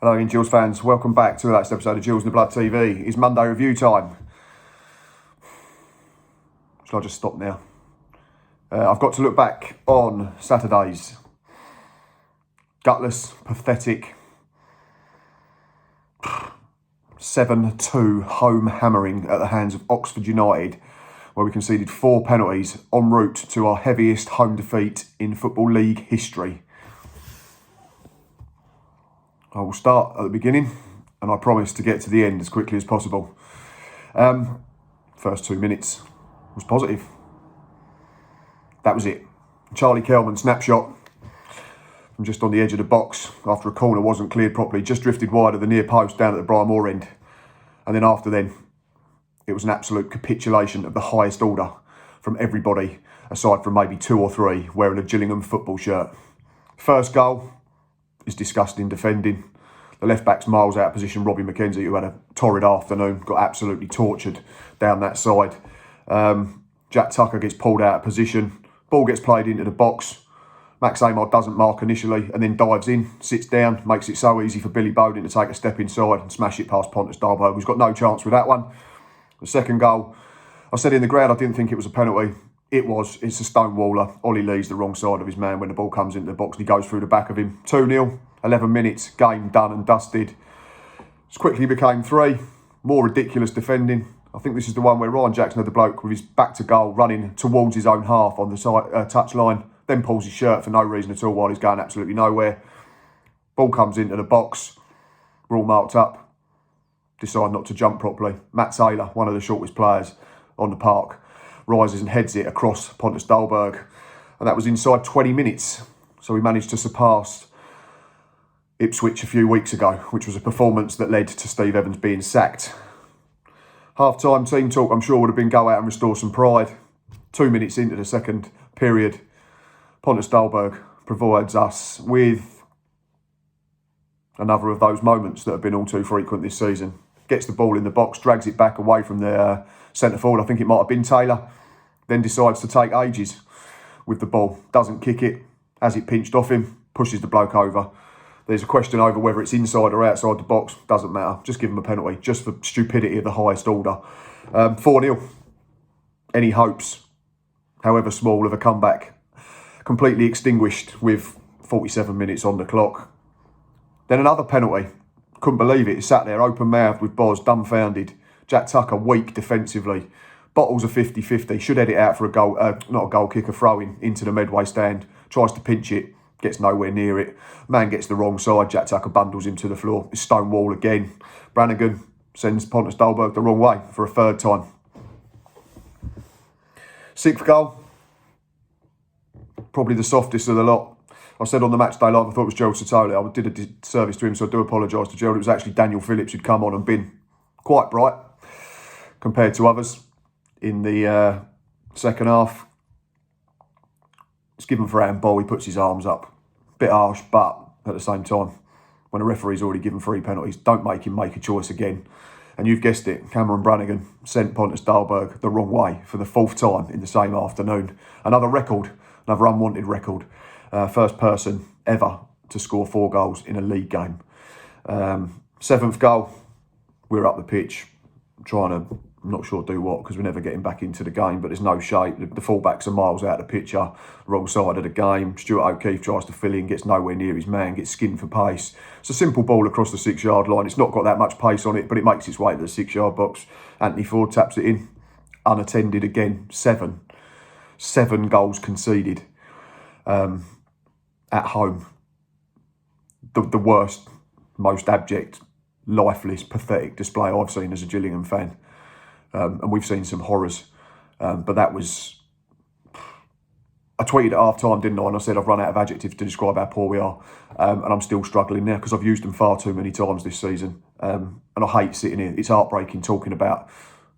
Hello again, Gills fans. Welcome back to the latest episode of Gills in the Blood TV. It's Monday review time. Shall I just stop now? I've got to look back on Saturday's gutless, pathetic 7-2 home hammering at the hands of Oxford United, where we conceded 4 penalties en route to our heaviest home defeat in Football League history. I will start at the beginning, and I promise to get to the end as quickly as possible. First 2 minutes was positive. That was it. Charlie Kelman snapshot from just on the edge of the box after a corner wasn't cleared properly, just drifted wide of the near post down at the Brian Moore end. And then after then, it was an absolute capitulation of the highest order from everybody, aside from maybe 2 or 3 wearing a Gillingham football shirt. First goal is disgusting defending. The left back's miles out of position. Robbie McKenzie, who had a torrid afternoon, got absolutely tortured down that side. Jack Tucker gets pulled out of position. Ball gets played into the box. Max Amar doesn't mark initially and then dives in, sits down, makes it so easy for Billy Bowden to take a step inside and smash it past Pontus Dahlberg, who's got no chance with that one. The second goal, I said in the ground I didn't think it was a penalty. It was. It's a stonewaller. Ollie Lee's the wrong side of his man when the ball comes into the box and he goes through the back of him. 2-0, 11 minutes, game done and dusted. It quickly became 3. More ridiculous defending. I think this is the one where Ryan Jackson had the bloke with his back to goal running towards his own half on the touch line, then pulls his shirt for no reason at all while he's going absolutely nowhere. Ball comes into the box. We're all marked up. Decide not to jump properly. Matt Taylor, one of the shortest players on the park, rises and heads it across Pontus Dahlberg. And that was inside 20 minutes. So we managed to surpass Ipswich a few weeks ago, which was a performance that led to Steve Evans being sacked. Half-time team talk, I'm sure, would have been go out and restore some pride. 2 minutes into the second period, Pontus Dahlberg provides us with another of those moments that have been all too frequent this season. Gets the ball in the box, drags it back away from the centre forward. I think it might have been Taylor. Then decides to take ages with the ball. Doesn't kick it. Has it pinched off him. Pushes the bloke over. There's a question over whether it's inside or outside the box. Doesn't matter. Just give him a penalty. Just for stupidity of the highest order. 4-0. Any hopes, however small, of a comeback completely extinguished with 47 minutes on the clock. Then another penalty. Couldn't believe it. He sat there open-mouthed with Boz, dumbfounded. Jack Tucker weak defensively. Bottles a 50-50. Should head it out for a goal, not a goal kick, a throw-in into the Medway stand. Tries to pinch it. Gets nowhere near it. Man gets the wrong side. Jack Tucker bundles him to the floor. It's stonewall again. Brannigan sends Pontus Dahlberg the wrong way for a 3rd time. 6th goal. Probably the softest of the lot. I said on the match day live, I thought it was Gerald Satoli. I did a disservice to him, so I do apologise to Gerald. It was actually Daniel Phillips who'd come on and been quite bright compared to others in the second half. It's given for handball. He puts his arms up. Bit harsh, but at the same time, when a referee's already given 3 penalties, don't make him make a choice again. And you've guessed it, Cameron Brannigan sent Pontus Dahlberg the wrong way for the 4th time in the same afternoon. Another record, another unwanted record. First person ever to score 4 goals in a league game. 7th goal, we're up the pitch, trying to, I'm not sure do what, because we're never getting back into the game, but there's no shape. The fullbacks are miles out of the picture, wrong side of the game. Stuart O'Keefe tries to fill in, gets nowhere near his man, gets skinned for pace. It's a simple ball across the 6-yard line. It's not got that much pace on it, but it makes its way to the 6-yard box. Anthony Ford taps it in, unattended again. 7 goals conceded. At home, the worst, most abject, lifeless, pathetic display I've seen as a Gillingham fan. And we've seen some horrors. But that was... I tweeted at half-time, didn't I? And I said I've run out of adjectives to describe how poor we are. And I'm still struggling now because I've used them far too many times this season. And I hate sitting here. It's heartbreaking talking about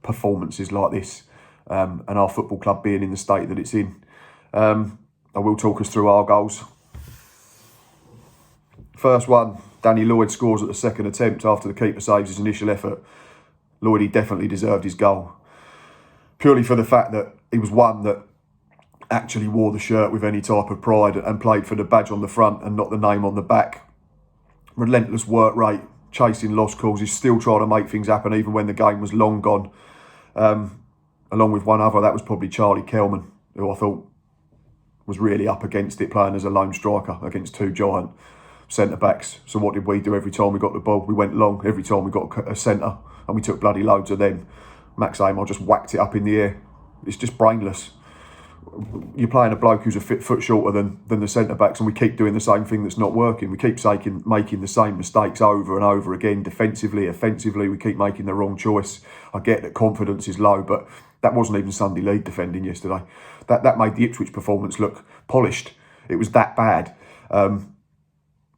performances like this and our football club being in the state that it's in. I will talk us through our goals. First one, Danny Lloyd scores at the 2nd attempt after the keeper saves his initial effort. Lloyd, definitely deserved his goal. Purely for the fact that he was one that actually wore the shirt with any type of pride and played for the badge on the front and not the name on the back. relentless work rate, chasing lost causes, still trying to make things happen even when the game was long gone. Along with one other, that was probably Charlie Kelman, who I thought was really up against it, playing as a lone striker against two giant centre-backs. So what did we do every time we got the ball? We went long. Every time we got a centre, and we took bloody loads of them. Max Amar just whacked it up in the air. It's just brainless. You're playing a bloke who's a foot shorter than the centre-backs, and we keep doing the same thing that's not working. We keep making the same mistakes over and over again, defensively, offensively. We keep making the wrong choice. I get that confidence is low, but that wasn't even Sunday League defending yesterday. That made the Ipswich performance look polished. It was that bad. I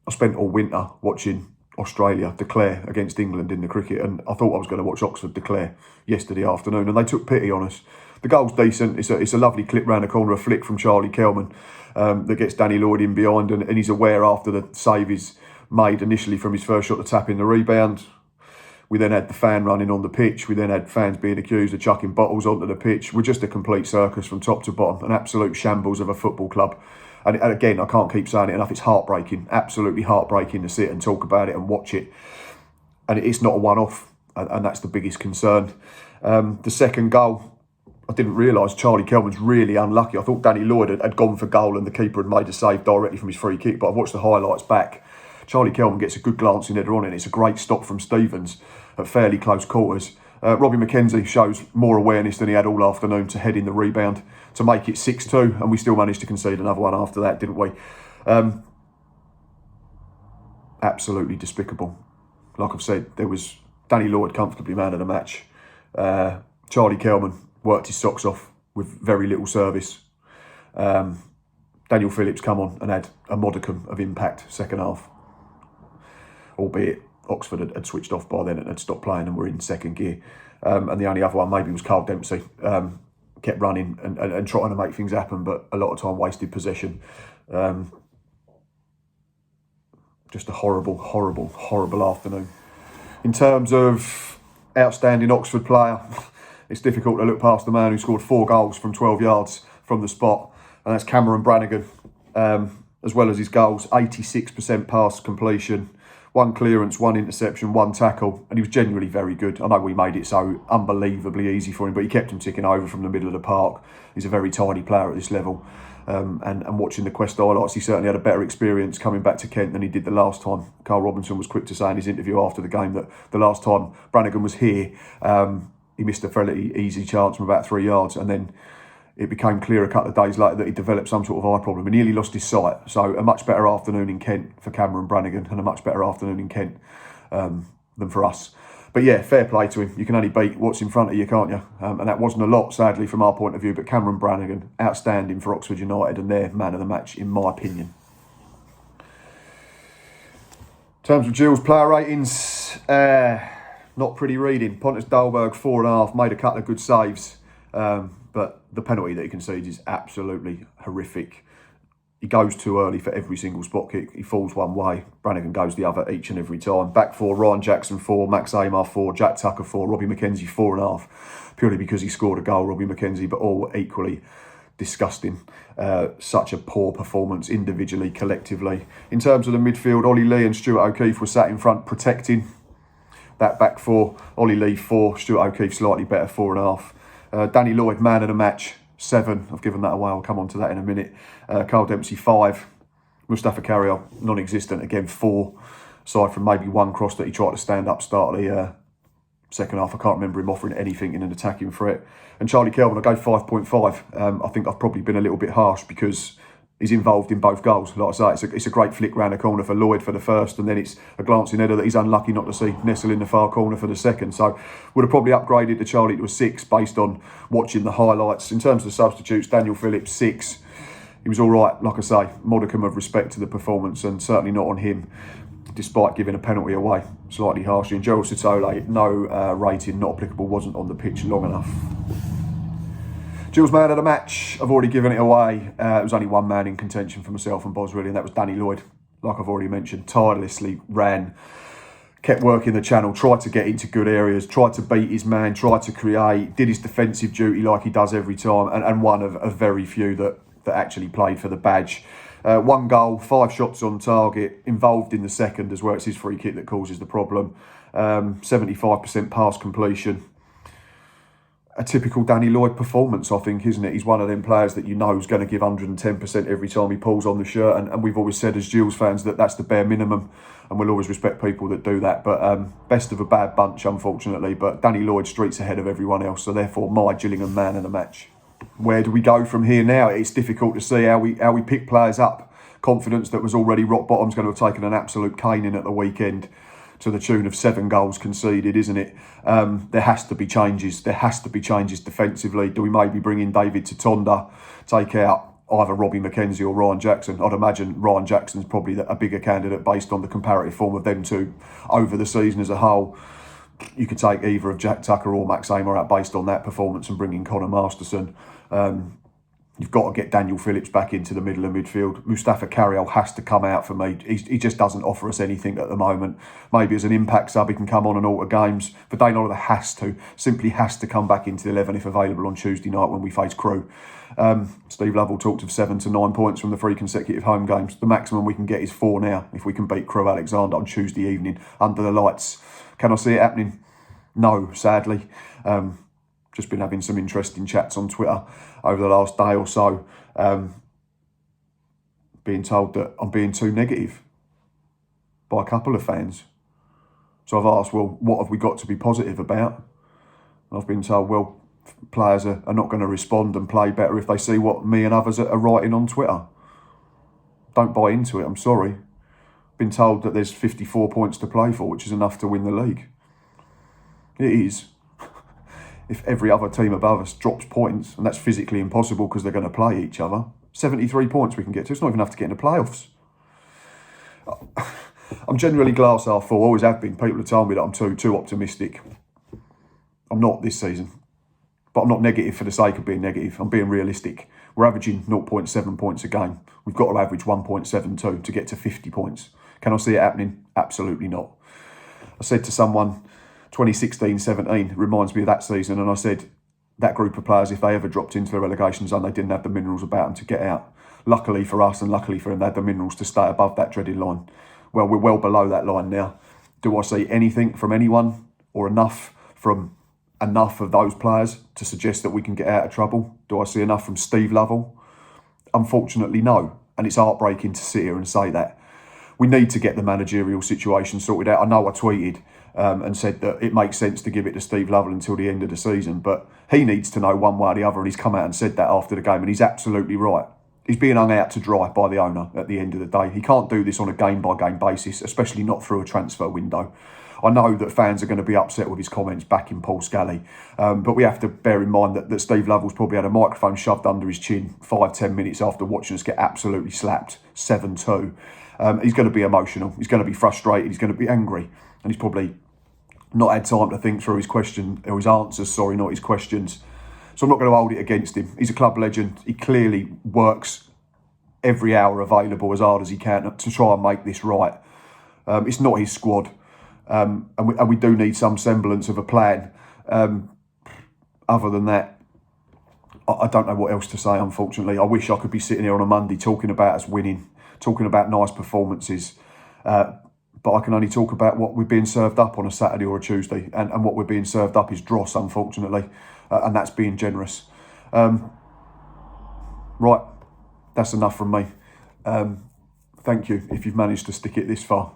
spent all winter watching Australia declare against England in the cricket, and I thought I was going to watch Oxford declare yesterday afternoon, and they took pity on us. The goal's decent. It's a lovely clip round the corner, a flick from Charlie Kelman that gets Danny Lloyd in behind, and he's aware after the save is made initially from his first shot to tap in the rebound. We then had the fan running on the pitch. We then had fans being accused of chucking bottles onto the pitch. We're just a complete circus from top to bottom, an absolute shambles of a football club. And again, I can't keep saying it enough, it's heartbreaking, absolutely heartbreaking to sit and talk about it and watch it. And it's not a one-off, and that's the biggest concern. The second goal, I didn't realise Charlie Kelman's really unlucky. I thought Danny Lloyd had gone for goal and the keeper had made a save directly from his free kick, but I've watched the highlights back. Charlie Kelman gets a good glancing header on it, and it's a great stop from Stevens at fairly close quarters. Robbie McKenzie shows more awareness than he had all afternoon to head in the rebound to make it 6-2, and we still managed to concede another one after that, didn't we? Absolutely despicable. Like I've said, there was Danny Lloyd comfortably man of the match. Charlie Kelman worked his socks off with very little service. Daniel Phillips come on and had a modicum of impact second half, albeit Oxford had switched off by then and had stopped playing and were in second gear. And the only other one maybe was Carl Dempsey. Kept running and trying to make things happen, but a lot of time wasted possession. Just a horrible, horrible, horrible afternoon. In terms of outstanding Oxford player, it's difficult to look past the man who scored 4 goals from 12 yards from the spot, and that's Cameron Brannigan. As well as his goals, 86% pass completion, 1 clearance, 1 interception, 1 tackle, and he was genuinely very good. I know we made it so unbelievably easy for him, but he kept him ticking over from the middle of the park. He's a very tidy player at this level. And watching the Quest highlights, he certainly had a better experience coming back to Kent than he did the last time. Carl Robinson was quick to say in his interview after the game that the last time Brannigan was here, he missed a fairly easy chance from about 3 yards, and then it became clear a couple of days later that he developed some sort of eye problem and nearly lost his sight. So a much better afternoon in Kent for Cameron Brannigan, and a much better afternoon in Kent than for us. But yeah, fair play to him. You can only beat what's in front of you, can't you? And that wasn't a lot, sadly, from our point of view. But Cameron Brannigan, outstanding for Oxford United, and their man of the match, in my opinion. In terms of Gills' player ratings, not pretty reading. Pontus Dahlberg, 4.5, made a couple of good saves. But the penalty that he concedes is absolutely horrific. He goes too early for every single spot kick. He falls one way, Brannigan goes the other each and every time. Back 4, Ryan Jackson 4, Max Amar 4, Jack Tucker 4, Robbie McKenzie 4.5. Purely because he scored a goal, Robbie McKenzie, but all equally disgusting. Such a poor performance individually, collectively. In terms of the midfield, Ollie Lee and Stuart O'Keefe were sat in front protecting that back 4. Ollie Lee 4, Stuart O'Keefe slightly better, 4.5. Danny Lloyd, man of the match, 7. I've given that away, I'll come on to that in a minute. Carl Dempsey, 5. Mustafa Carrier, non-existent, again 4. Aside from maybe 1 cross that he tried to stand up start of the second half. I can't remember him offering anything in an attacking threat. And Charlie Kelman, I gave 5.5. I think I've probably been a little bit harsh because he's involved in both goals. Like I say, it's a great flick round the corner for Lloyd for the first, and then it's a glancing header that he's unlucky not to see nestle in the far corner for the second. So would have probably upgraded to Charlie to a 6 based on watching the highlights. In terms of the substitutes, Daniel Phillips, 6. He was all right, like I say, modicum of respect to the performance, and certainly not on him, despite giving a penalty away slightly harshly. And Gerald Sitole, no rating, not applicable, wasn't on the pitch long enough. Gills' man of the match, I've already given it away. It was only one man in contention for myself and Boz, really, and that was Danny Lloyd. Like I've already mentioned, tirelessly ran, kept working the channel, tried to get into good areas, tried to beat his man, tried to create, did his defensive duty like he does every time, and one of very few that actually played for the badge. 1 goal, 5 shots on target, involved in the second as well. It's his free kick that causes the problem. 75% pass completion. A typical Danny Lloyd performance, I think, isn't it? He's one of them players that you know is going to give 110% every time he pulls on the shirt. And we've always said as Gills fans that that's the bare minimum. And we'll always respect people that do that. But best of a bad bunch, unfortunately. But Danny Lloyd streets ahead of everyone else. So therefore, my Gillingham man of the match. Where do we go from here now? It's difficult to see how we pick players up. Confidence that was already rock bottom is going to have taken an absolute caning at the weekend, to the tune of 7 goals conceded, isn't it? There has to be changes. There has to be changes defensively. Do we maybe bring in David Tatonda, take out either Robbie McKenzie or Ryan Jackson? I'd imagine Ryan Jackson's probably a bigger candidate based on the comparative form of them two over the season as a whole. You could take either of Jack Tucker or Max Amer out based on that performance and bring in Connor Masterson. You've got to get Daniel Phillips back into the middle of midfield. Mustafa Carriel has to come out for me. He just doesn't offer us anything at the moment. Maybe as an impact sub, he can come on and alter games. But Dane Oliver simply has to come back into the 11 if available on Tuesday night when we face Crew. Steve Lovell talked of 7 to 9 points from the 3 consecutive home games. The maximum we can get is 4 now if we can beat Crew Alexander on Tuesday evening under the lights. Can I see it happening? No, sadly. Just been having some interesting chats on Twitter over the last day or so, being told that I'm being too negative by a couple of fans. So I've asked, well, what have we got to be positive about? And I've been told, well, players are not going to respond and play better if they see what me and others are writing on Twitter. Don't buy into it, I'm sorry. Been told that there's 54 points to play for, which is enough to win the league. It is. If every other team above us drops points, and that's physically impossible because they're going to play each other, 73 points we can get to. It's not even enough to get into playoffs. I'm generally glass half full, always have been. People have told me that I'm too optimistic. I'm not this season. But I'm not negative for the sake of being negative. I'm being realistic. We're averaging 0.7 points a game. We've got to average 1.72 to get to 50 points. Can I see it happening? Absolutely not. I said to someone, 2016-17 reminds me of that season, and I said that group of players, if they ever dropped into the relegation zone, they didn't have the minerals about them to get out. Luckily for us and luckily for them, they had the minerals to stay above that dreaded line. Well, we're well below that line now. Do I see anything from anyone or enough from enough of those players to suggest that we can get out of trouble? Do I see enough from Steve Lovell? Unfortunately, no. And it's heartbreaking to sit here and say that. We need to get the managerial situation sorted out. I know I tweeted and said that it makes sense to give it to Steve Lovell until the end of the season, but he needs to know one way or the other, and he's come out and said that after the game, and he's absolutely right. He's being hung out to dry by the owner at the end of the day. He can't do this on a game-by-game basis, especially not through a transfer window. I know that fans are going to be upset with his comments backing Paul Scally, but we have to bear in mind that Steve Lovell's probably had a microphone shoved under his chin 5-10 minutes after watching us get absolutely slapped 7-2. He's going to be emotional, he's going to be frustrated, he's going to be angry, and he's probably not had time to think through his answers, not his questions. So I'm not going to hold it against him. He's a club legend. He clearly works every hour available as hard as he can to try and make this right. It's not his squad. And we do need some semblance of a plan. Other than that, I don't know what else to say, unfortunately. I wish I could be sitting here on a Monday talking about us winning, talking about nice performances. But I can only talk about what we're being served up on a Saturday or a Tuesday. And what we're being served up is dross, unfortunately. And that's being generous. Right, that's enough from me. Thank you if you've managed to stick it this far.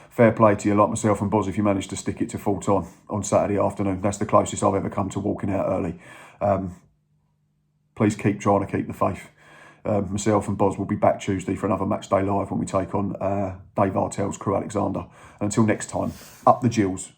Fair play to you, like myself and Boz, if you managed to stick it to full time on Saturday afternoon. That's the closest I've ever come to walking out early. Please keep trying to keep the faith. Myself and Boz will be back Tuesday for another Match Day Live when we take on Dave Artell's Crew Alexander. And until next time, up the Gills.